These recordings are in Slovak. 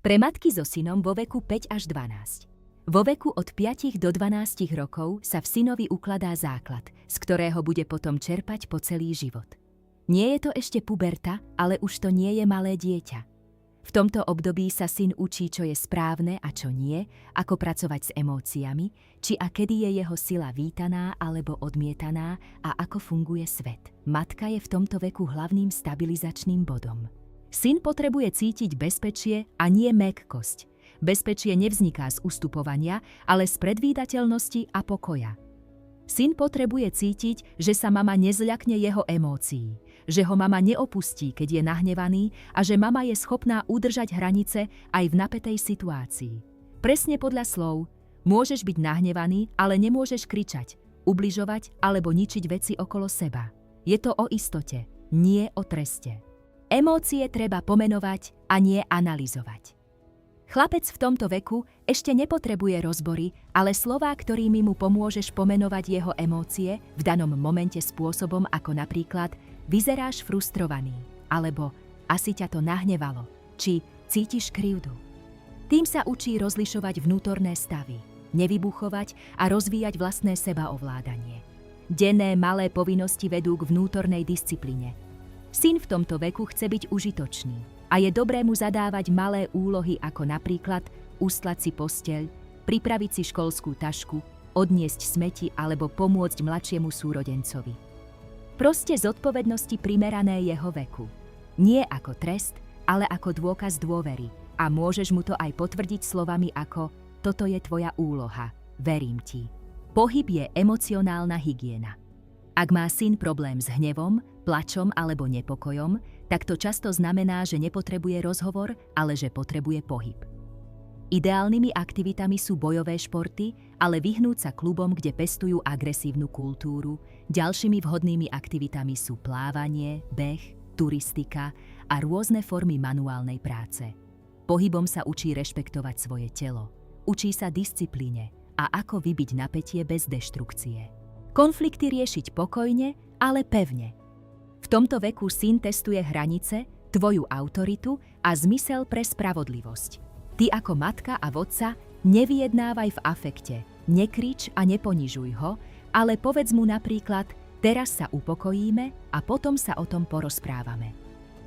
Pre matky so synom vo veku 5 až 12. Vo veku od 5 do 12 rokov sa v synovi ukladá základ, z ktorého bude potom čerpať po celý život. Nie je to ešte puberta, ale už to nie je malé dieťa. V tomto období sa syn učí, čo je správne a čo nie, ako pracovať s emóciami, či a kedy je jeho sila vítaná alebo odmietaná a ako funguje svet. Matka je v tomto veku hlavným stabilizačným bodom. Syn potrebuje cítiť bezpečie a nie mäkkosť. Bezpečie nevzniká z ustupovania, ale z predvídateľnosti a pokoja. Syn potrebuje cítiť, že sa mama nezľakne jeho emócií, že ho mama neopustí, keď je nahnevaný a že mama je schopná udržať hranice aj v napätej situácii. Presne podľa slov: môžeš byť nahnevaný, ale nemôžeš kričať, ubližovať alebo ničiť veci okolo seba. Je to o istote, nie o treste. Emócie treba pomenovať a nie analyzovať. Chlapec v tomto veku ešte nepotrebuje rozbory, ale slová, ktorými mu pomôžeš pomenovať jeho emócie v danom momente spôsobom ako napríklad vyzeráš frustrovaný, alebo asi ťa to nahnevalo, či cítiš krivdu. Tým sa učí rozlišovať vnútorné stavy, nevybuchovať a rozvíjať vlastné sebaovládanie. Denné malé povinnosti vedú k vnútornej disciplíne. Syn v tomto veku chce byť užitočný a je dobré mu zadávať malé úlohy ako napríklad ustlať si posteľ, pripraviť si školskú tašku, odniesť smeti alebo pomôcť mladšiemu súrodencovi. Proste zodpovednosti primerané jeho veku. Nie ako trest, ale ako dôkaz dôvery a môžeš mu to aj potvrdiť slovami ako toto je tvoja úloha, verím ti. Pohyb je emocionálna hygiena. Ak má syn problém s hnevom, plačom alebo nepokojom, tak to často znamená, že nepotrebuje rozhovor, ale že potrebuje pohyb. Ideálnymi aktivitami sú bojové športy, ale vyhnúť sa klubom, kde pestujú agresívnu kultúru. Ďalšími vhodnými aktivitami sú plávanie, beh, turistika a rôzne formy manuálnej práce. Pohybom sa učí rešpektovať svoje telo. Učí sa disciplíne a ako vybiť napätie bez deštrukcie. Konflikty riešiť pokojne, ale pevne. V tomto veku syn testuje hranice, tvoju autoritu a zmysel pre spravodlivosť. Ty ako matka a vodca nevyjednávaj v afekte, nekrič a neponižuj ho, ale povedz mu napríklad: teraz sa upokojíme a potom sa o tom porozprávame.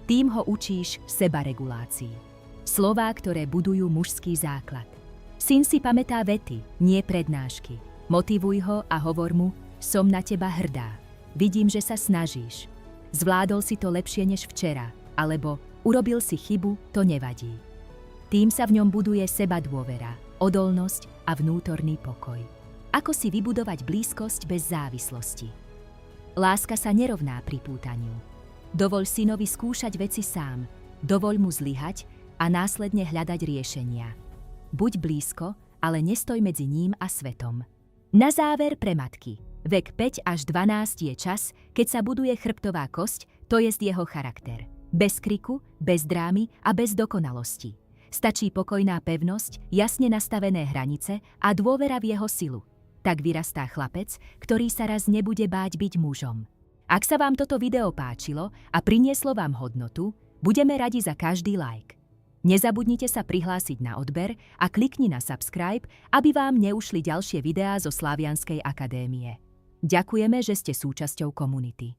Tým ho učíš sebaregulácii. Slová, ktoré budujú mužský základ. Syn si pamätá vety, nie prednášky. Motivuj ho a hovor mu: som na teba hrdá. Vidím, že sa snažíš. Zvládol si to lepšie než včera, alebo urobil si chybu, to nevadí. Tým sa v ňom buduje sebadôvera, odolnosť a vnútorný pokoj. Ako si vybudovať blízkosť bez závislosti? Láska sa nerovná pripútaniu. Dovoľ synovi skúšať veci sám, dovoľ mu zlyhať a následne hľadať riešenia. Buď blízko, ale nestoj medzi ním a svetom. Na záver pre matky. Vek 5 až 12 je čas, keď sa buduje chrbtová kosť, to jest jeho charakter. Bez kriku, bez drámy a bez dokonalosti. Stačí pokojná pevnosť, jasne nastavené hranice a dôvera v jeho silu. Tak vyrastá chlapec, ktorý sa raz nebude báť byť mužom. Ak sa vám toto video páčilo a prinieslo vám hodnotu, budeme radi za každý like. Nezabudnite sa prihlásiť na odber a klikni na subscribe, aby vám neušli ďalšie videá zo Slavianskej akadémie. Ďakujeme, že ste súčasťou komunity.